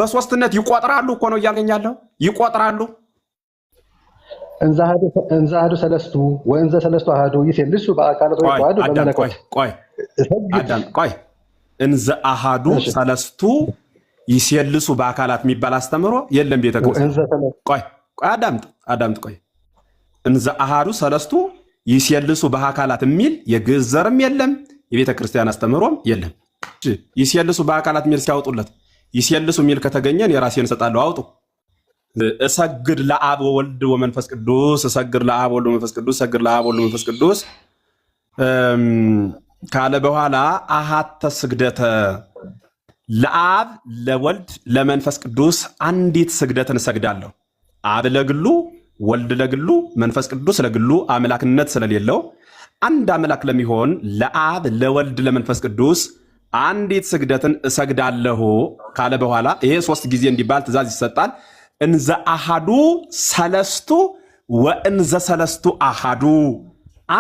በሶስትነት ይቆጥራሉ እኮ ነው እያገኛለሁ ይቆጥራሉ እንዘ አሐዱ ሰለስቱ ወእንዘ ሰለስቱ አሐዱ ይሴልሱ በአካል ወይዋዱ በመለኮት ቆይ እንዘ አሐዱ ሰለስቱ ይሴልሱ በአካላት የሚባል አስተምሮ የለም ቤተክርስቲያን ቆይ አዳምጥ ቆይ እንዘ አሐዱ ሰለስቱ ይሴልሱ በአካላት የሚል የግዕዝ ዘርም የለም የቤተክርስቲያን አስተምሮም የለም ይሴልሱ በአካላት የሚል ሲያወጡለት ይሴልሱ የሚል ከተገኘን የራሴን እሰጣለሁ አውጡ እሰግድ ለአብ ወወልድ ወመንፈስ ቅዱስ እሰግድ ለአብ ወወልድ ወመንፈስ ቅዱስ እሰግድ ለአብ ወወልድ ወመንፈስ ቅዱስ ካለ በኋላ አሐተ ስግደተ ለአብ ለወልድ ለመንፈስ ቅዱስ አንዲት ስግደትን እሰግዳለሁ አብ ለግሉ ወልድ ለግሉ መንፈስ ቅዱስ ለግሉ አምላክነት ስለሌለው አንድ አምላክ ለሚሆን ለአብ ለወልድ ለመንፈስ ቅዱስ አንዲት ስግደትን እሰግዳለሁ ካለ በኋላ ይሄ ሶስት ጊዜ እንዲባል ትእዛዝ ይሰጣል እንዘ አሐዱ ሰለስቱ ወእንዘ ሰለስቱ አሐዱ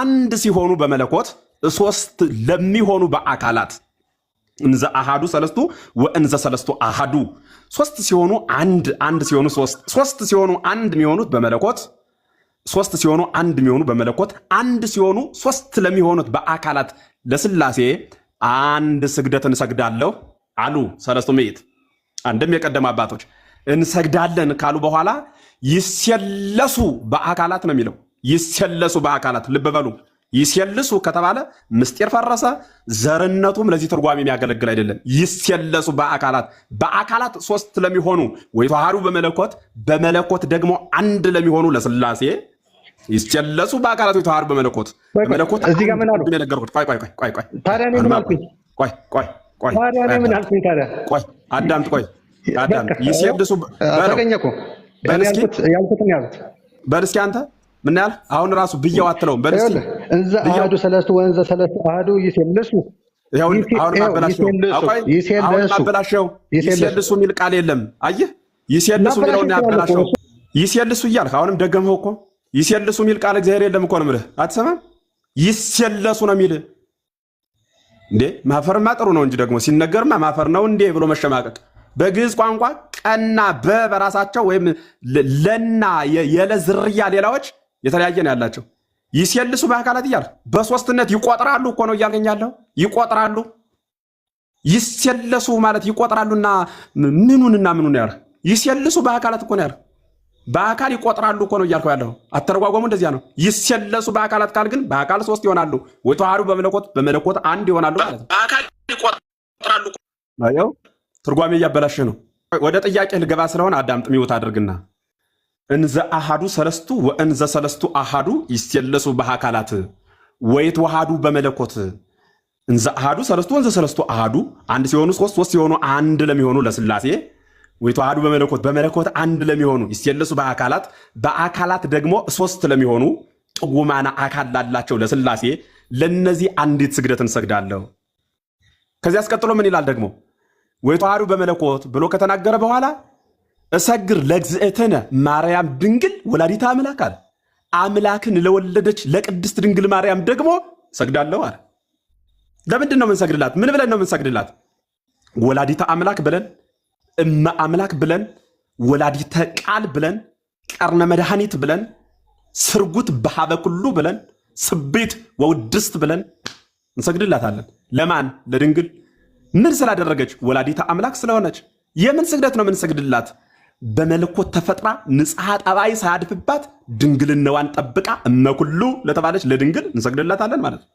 አንድ ሲሆኑ በመለኮት ሶስት ለሚሆኑ በአካላት እንዘ አሐዱ ሰለስቱ ወእንዘ ሰለስቱ አሐዱ ሶስት ሲሆኑ አንድ ሲሆኑ ሶስት ሲሆኑ አንድ የሚሆኑት በመለኮት ሶስት ሲሆኑ አንድ የሚሆኑ በመለኮት አንድ ሲሆኑ ሶስት ለሚሆኑት በአካላት ለስላሴ አንድ ስግደትን እሰግዳለሁ አሉ ሰለስቱ ምዕት አንድም የቀደሙ አባቶች እንሰግዳለን ካሉ በኋላ ይሴለሱ በአካላት ነው የሚለው ይሴለሱ በአካላት ልብ በሉ ይሴልሱ ከተባለ ምስጢር ፈረሰ ዘርነቱም ለዚህ ትርጓሜ የሚያገለግል አይደለም ይሴለሱ በአካላት ሶስት ለሚሆኑ ወይተዋሃዱ በመለኮት ደግሞ አንድ ለሚሆኑ ለስላሴ ይሴለሱ በአካላት ወይተዋሃዱ በመለኮት እዚህ ጋር ምን አሉ የነገርኩት ቆይ ታዲያ እኔ ምን አልኩኝ ታዲያ እኔ ምን አልኩኝ ታዲያ አዳምጥ ይሴልሱ ተገኘ እኮ ያልኩትን ያሉት በል እስኪ አንተ ምን ያህል አሁን ራሱ ብየው አትለውም በል እስኪ እንዘ አሐዱ ሰለስቱ ወእንዘ ሰለስቱ አሐዱ ይሴልሱ ይሴልሱ የሚል ቃል የለም አየህ ይሴልሱ የሚለውን ያበላሸው ይሴልሱ እያልክ አሁንም ደገምኸው እኮ ይሴልሱ የሚል ቃል እግዚአብሔር የለም እኮ ነው የምልህ አትሰማም ይሴለሱ ነው የሚልህ እንዴ ማፈርማ ጥሩ ነው እንጂ ደግሞ ሲነገርማ ማፈር ነው እንዴ ብሎ መሸማቀቅ በግዕዝ ቋንቋ ቀና በራሳቸው ወይም ለና የለዝርያ ሌላዎች የተለያየ ነው ያላቸው ይሴልሱ በአካላት እያል በሶስትነት ይቆጥራሉ እኮ ነው እያገኛለሁ ይቆጥራሉ ይሴለሱ ማለት ይቆጥራሉና ምኑን ያር ይሴልሱ በአካላት እኮ ነው ያር በአካል ይቆጥራሉ እኮ ነው እያልከው ያለው አተረጓጓሙ እንደዚያ ነው ይሴለሱ በአካላት ካል ግን በአካል ሶስት ይሆናሉ ወይተዋሃዱ በመለኮት አንድ ይሆናሉ ማለት ነው በአካል ይቆጥራሉ አዮ ትርጓሜ እያበላሸ ነው ወደ ጥያቄ ልገባ ስለሆነ አዳምጥ ሚውት አድርግና እንዘ አሐዱ ሰለስቱ ወእንዘ ሰለስቱ አሐዱ ይሴለሱ በአካላት ወይተዋሃዱ በመለኮት እንዘ አሐዱ ሰለስቱ ወእንዘ ሰለስቱ አሐዱ አንድ ሲሆኑ ሶስት ሲሆኑ አንድ ለሚሆኑ ለስላሴ ወይተዋሃዱ በመለኮት አንድ ለሚሆኑ ይሴለሱ በአካላት ደግሞ ሶስት ለሚሆኑ ጥጉማና አካል ላላቸው ለስላሴ ለነዚህ አንዲት ስግደትን ሰግዳለሁ ከዚያ አስቀጥሎ ምን ይላል ደግሞ ወይተዋሃዱ በመለኮት ብሎ ከተናገረ በኋላ እሰግር ለእግዝእትነ ማርያም ድንግል ወላዲተ አምላክ አለ አምላክን ለወለደች ለቅድስት ድንግል ማርያም ደግሞ ሰግዳለሁ አለ ለምንድን ነው የምንሰግድላት ምን ብለን ነው የምንሰግድላት ወላዲተ አምላክ ብለን እመ አምላክ ብለን ወላዲተ ቃል ብለን ቀርነ መድኃኒት ብለን ስርጉት በሀበ ኩሉ ብለን ስቤት ወውድስት ብለን እንሰግድላታለን ለማን ለድንግል ምን ስላደረገች ወላዲተ አምላክ ስለሆነች የምን ስግደት ነው የምንሰግድላት በመለኮት ተፈጥራ ንጽሐ ጠባይ ሳያድፍባት ድንግልናዋን ጠብቃ እመኩሉ ለተባለች ለድንግል እንሰግድላታለን ማለት ነው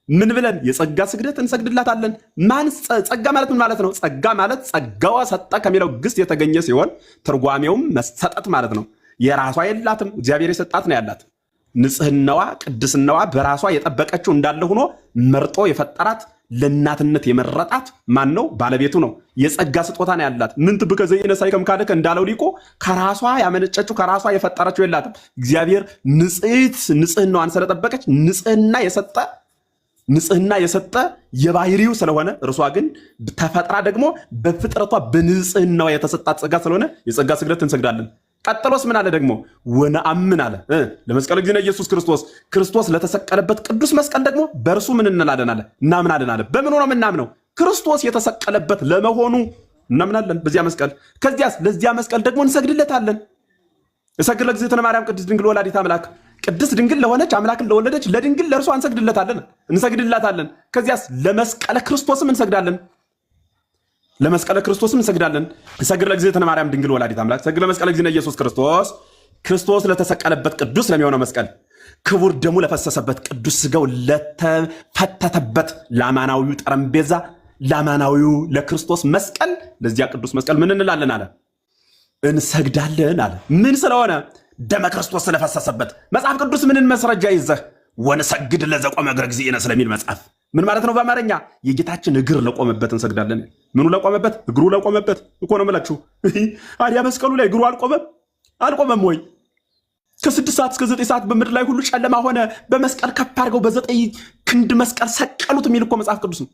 ምን ብለን የጸጋ ስግደት እንሰግድላታለን ማን ጸጋ ማለት ምን ማለት ነው ጸጋ ማለት ጸጋዋ ሰጠ ከሚለው ግስ የተገኘ ሲሆን ትርጓሜውም መሰጠት ማለት ነው የራሷ የላትም እግዚአብሔር የሰጣት ነው ያላት ንጽህናዋ ቅድስናዋ በራሷ የጠበቀችው እንዳለ ሆኖ መርጦ የፈጠራት ለእናትነት የመረጣት ማን ነው ባለቤቱ ነው የጸጋ ስጦታ ነው ያላት ምን ትብከ ዘይነሳይ ከምካደከ እንዳለው ሊቆ ከራሷ ያመነጨችው ከራሷ የፈጠረችው የላትም እግዚአብሔር ንጽህናዋን ስለጠበቀች ንጽህና የሰጠ የባህሪው ስለሆነ እርሷ ግን ተፈጥራ ደግሞ በፍጥረቷ በንጽህናዋ የተሰጣት ጸጋ ስለሆነ የጸጋ ስግደት እንሰግዳለን ቀጥሎስ ምን አለ ደግሞ ወነአምን አለ ለመስቀል ጊዜ ኢየሱስ ክርስቶስ ለተሰቀለበት ቅዱስ መስቀል ደግሞ በእርሱ ምን እንላለን አለ እናምናለን አለ በምን ሆኖ ምናምነው ክርስቶስ የተሰቀለበት ለመሆኑ እናምናለን በዚያ መስቀል። ከዚያስ ለዚያ መስቀል ደግሞ እንሰግድለታለን። እሰግድ ለእግዝእትነ ማርያም ቅድስት ድንግል ወላዲተ አምላክ፣ ቅድስት ድንግል ለሆነች አምላክን ለወለደች ለድንግል ለእርሷ እንሰግድላታለን። ከዚያስ ለመስቀለ ክርስቶስም እንሰግዳለን። ለመስቀለ ክርስቶስም እንሰግዳለን። እሰግድ ለእግዝእትነ ማርያም ድንግል ወላዲተ አምላክ፣ እሰግድ ለመስቀለ እግዚእነ ኢየሱስ ክርስቶስ፣ ክርስቶስ ለተሰቀለበት ቅዱስ ለሚሆነው መስቀል፣ ክቡር ደሙ ለፈሰሰበት ቅዱስ ስጋው ለተፈተተበት ለአማናዊው ጠረጴዛ ለአማናዊው ለክርስቶስ መስቀል፣ ለዚያ ቅዱስ መስቀል ምን እንላለን አለ? እንሰግዳለን አለ። ምን ስለሆነ? ደመ ክርስቶስ ስለፈሰሰበት። መጽሐፍ ቅዱስ ምንን መስረጃ ይዘህ ወንሰግድ ለዘቆመ እግረ እግዚእነ ስለሚል መጽሐፍ ምን ማለት ነው? በአማርኛ የጌታችን እግር ለቆመበት እንሰግዳለን። ምኑ ለቆመበት? እግሩ ለቆመበት እኮ ነው የምላችሁ። አዲያ መስቀሉ ላይ እግሩ አልቆመም ወይ? ከ6 ሰዓት እስከ 9 ሰዓት በምድር ላይ ሁሉ ጨለማ ሆነ፣ በመስቀል ከፍ አድርገው በ9 ክንድ መስቀል ሰቀሉት የሚል እኮ መጽሐፍ ቅዱስ ነው።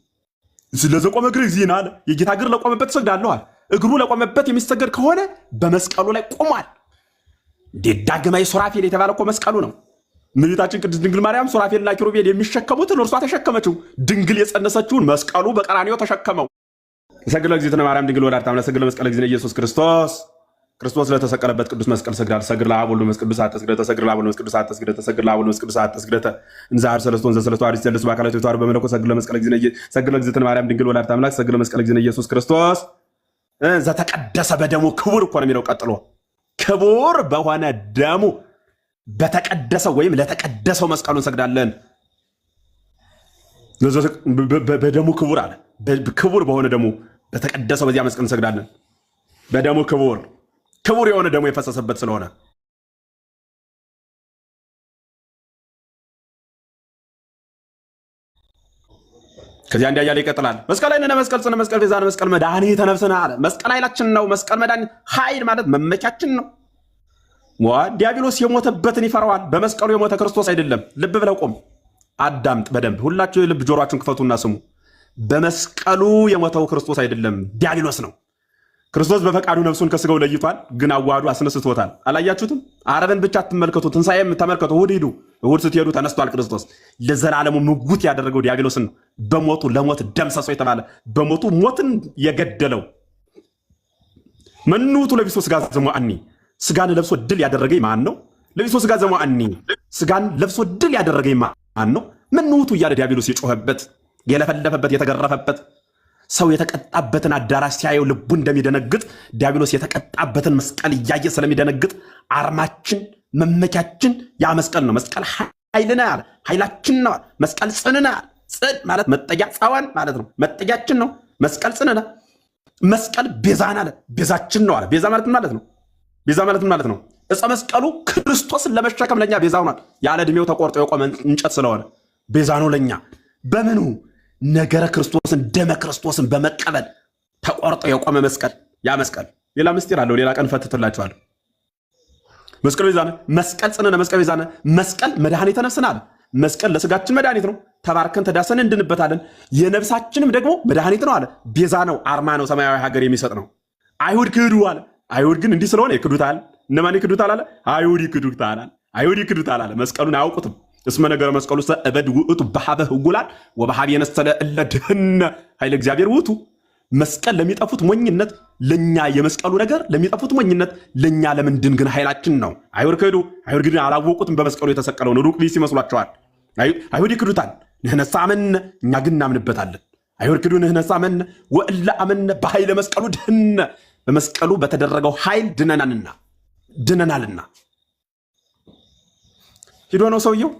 ለዘቆመ እግረ እግዚእነ አለ። የጌታ እግር ለቆመበት እሰግዳለሁ አለ። እግሩ ለቆመበት የሚሰገድ ከሆነ በመስቀሉ ላይ ቆሟል። ዳግማዊ ሱራፌል የተባለ እኮ መስቀሉ ነው። እመቤታችን ቅድስት ድንግል ማርያም ሱራፌልና ኪሩቤል የሚሸከሙትን እርሷ ተሸከመችው። ድንግል የጸነሰችውን መስቀሉ በቀራንዮ ተሸከመው። እሰግድ ለእግዝእትነ ማርያም ድንግል ወላዲተ አምላክ፣ እሰግድ ለመስቀለ እግዚእነ ኢየሱስ ክርስቶስ፣ ክርስቶስ ለተሰቀለበት ቅዱስ መስቀል እሰግዳለሁ። እሰግድ ለአብ ወወልድ ወመንፈስ ቅዱስ አትስግደተ፣ እሰግድ ለአብ ወወልድ ወመንፈስ ቅዱስ አትስግደተ፣ እሰግድ ለአብ ወወልድ ወመንፈስ ቅዱስ አትስግደተ፣ እንዘ ሰለስቱ ወንዘ ሰለስቱ አሐዱ ይሠለሱ በአካላቱ የተዋሃዱ በመለኮት፣ እሰግድ ለመስቀለ እግዚእነ እሰግድ ለእግዝእትነ ማርያም ድንግል ወላዲተ አምላክ፣ እሰግድ ለመስቀለ እግዚእነ ኢየሱስ ክርስቶስ ዘተቀደሰ በደሙ ክቡር እኮ ነው የሚለው ቀጥሎ። ክቡር በሆነ ደሙ በተቀደሰው ወይም ለተቀደሰው መስቀሉ እንሰግዳለን። በደሙ ክቡር አለ። ክቡር በሆነ ደሙ በተቀደሰው በዚያ መስቀል እንሰግዳለን። በደሙ ክቡር የሆነ ደሙ የፈሰሰበት ስለሆነ ከዚያ እንዲያ እያለ ይቀጥላል። መስቀል ኃይልነ መስቀል ጽነ መስቀል ቤዛነ መስቀል መድኃኒተ ነፍስነ አለ። መስቀል ኃይላችን ነው። መስቀል መድኃኒት ኃይል ማለት መመኪያችን ነው። ዲያብሎስ የሞተበትን ይፈራዋል። በመስቀሉ የሞተ ክርስቶስ አይደለም። ልብ ብለው ቆም፣ አዳምጥ በደንብ ሁላችሁ የልብ ጆሮአችሁን ክፈቱና ስሙ። በመስቀሉ የሞተው ክርስቶስ አይደለም፣ ዲያብሎስ ነው። ክርስቶስ በፈቃዱ ነፍሱን ከስጋው ለይቷል፣ ግን አዋህዶ አስነስቶታል። አላያችሁትም? ዓርብን ብቻ አትመልከቱ፣ ትንሣኤም ተመልከቱ። እሑድ ሂዱ። እሑድ ስትሄዱ ተነስቷል ክርስቶስ። ለዘላለሙ ምጉት ያደረገው ዲያብሎስን ነው። በሞቱ ለሞት ደምሰሶ የተባለ በሞቱ ሞትን የገደለው መኑ ውእቱ ለቢሶ ሥጋ ዘሞአኒ፣ ስጋን ለብሶ ድል ያደረገኝ ማን ነው? ለቢሶ ሥጋ ዘሞአኒ፣ ስጋን ለብሶ ድል ያደረገኝ ማን ነው? መኑ ውእቱ እያለ ዲያብሎስ የጮኸበት የለፈለፈበት የተገረፈበት ሰው የተቀጣበትን አዳራሽ ሲያየው ልቡ እንደሚደነግጥ ዲያብሎስ የተቀጣበትን መስቀል እያየ ስለሚደነግጥ አርማችን መመኪያችን ያ መስቀል ነው። መስቀል ኃይልነ አለ፣ ኃይላችን ነው። መስቀል ጽንነ አለ። ጽን ማለት መጠጊያ ጸዋን ማለት ነው። መጠጊያችን ነው። መስቀል ጽንነ። መስቀል ቤዛን አለ፣ ቤዛችን ነው አለ። ቤዛ ማለት ምን ማለት ነው? ቤዛ ማለት ምን ማለት ነው? ዕፀ መስቀሉ ክርስቶስን ለመሸከም ለኛ ቤዛ ሆኗል። ያለ ዕድሜው ተቆርጦ የቆመ እንጨት ስለሆነ ቤዛ ነው ለኛ። በምኑ ነገረ ክርስቶስን ደመ ክርስቶስን በመቀበል ተቆርጦ የቆመ መስቀል። ያ መስቀል ሌላ ምስጢር አለው። ሌላ ቀን ፈትትላችኋለሁ። መስቀል ቤዛነ፣ መስቀል ጽንነ፣ መስቀል ቤዛነ። መስቀል መድኃኒተ ነፍስነ አለ። መስቀል ለስጋችን መድኃኒት ነው። ተባርከን ተዳሰን እንድንበታለን። የነፍሳችንም ደግሞ መድኃኒት ነው አለ። ቤዛ ነው፣ አርማ ነው፣ ሰማያዊ ሀገር የሚሰጥ ነው። አይሁድ ክዱ አለ። አይሁድ ግን እንዲህ ስለሆነ ይክዱታል። እነማን ይክዱታል አለ? አይሁድ ይክዱታል አለ። አይሁድ ይክዱታል አለ። መስቀሉን አያውቁትም። እስመ ነገረ መስቀሉ እበድ ውእቱ በሀበ ህጉላን ወበሀብ የነሰለ እለ ድህነ ኃይለ እግዚአብሔር ውእቱ። መስቀል ለሚጠፉት ሞኝነት፣ ለኛ የመስቀሉ ነገር ለሚጠፉት ሞኝነት፣ ለኛ ለምንድን ግን ኃይላችን ነው። አይሁድ ክዱ። አይሁድ ግን አላወቁትም በመስቀሉ የተሰቀለውን። ሩቅ ቢስ ይመስሏቸዋል። አይሁድ ይክዱታል። ንሕነሳ አመነ፣ እኛ ግን እናምንበታለን። አይሁድ ክዱ ንሕነሳ አመነ ወእለ አመነ በኃይለ መስቀሉ ድህነ፣ በመስቀሉ በተደረገው ኃይል ድነናልና። ሂዶ ነው ሰውየው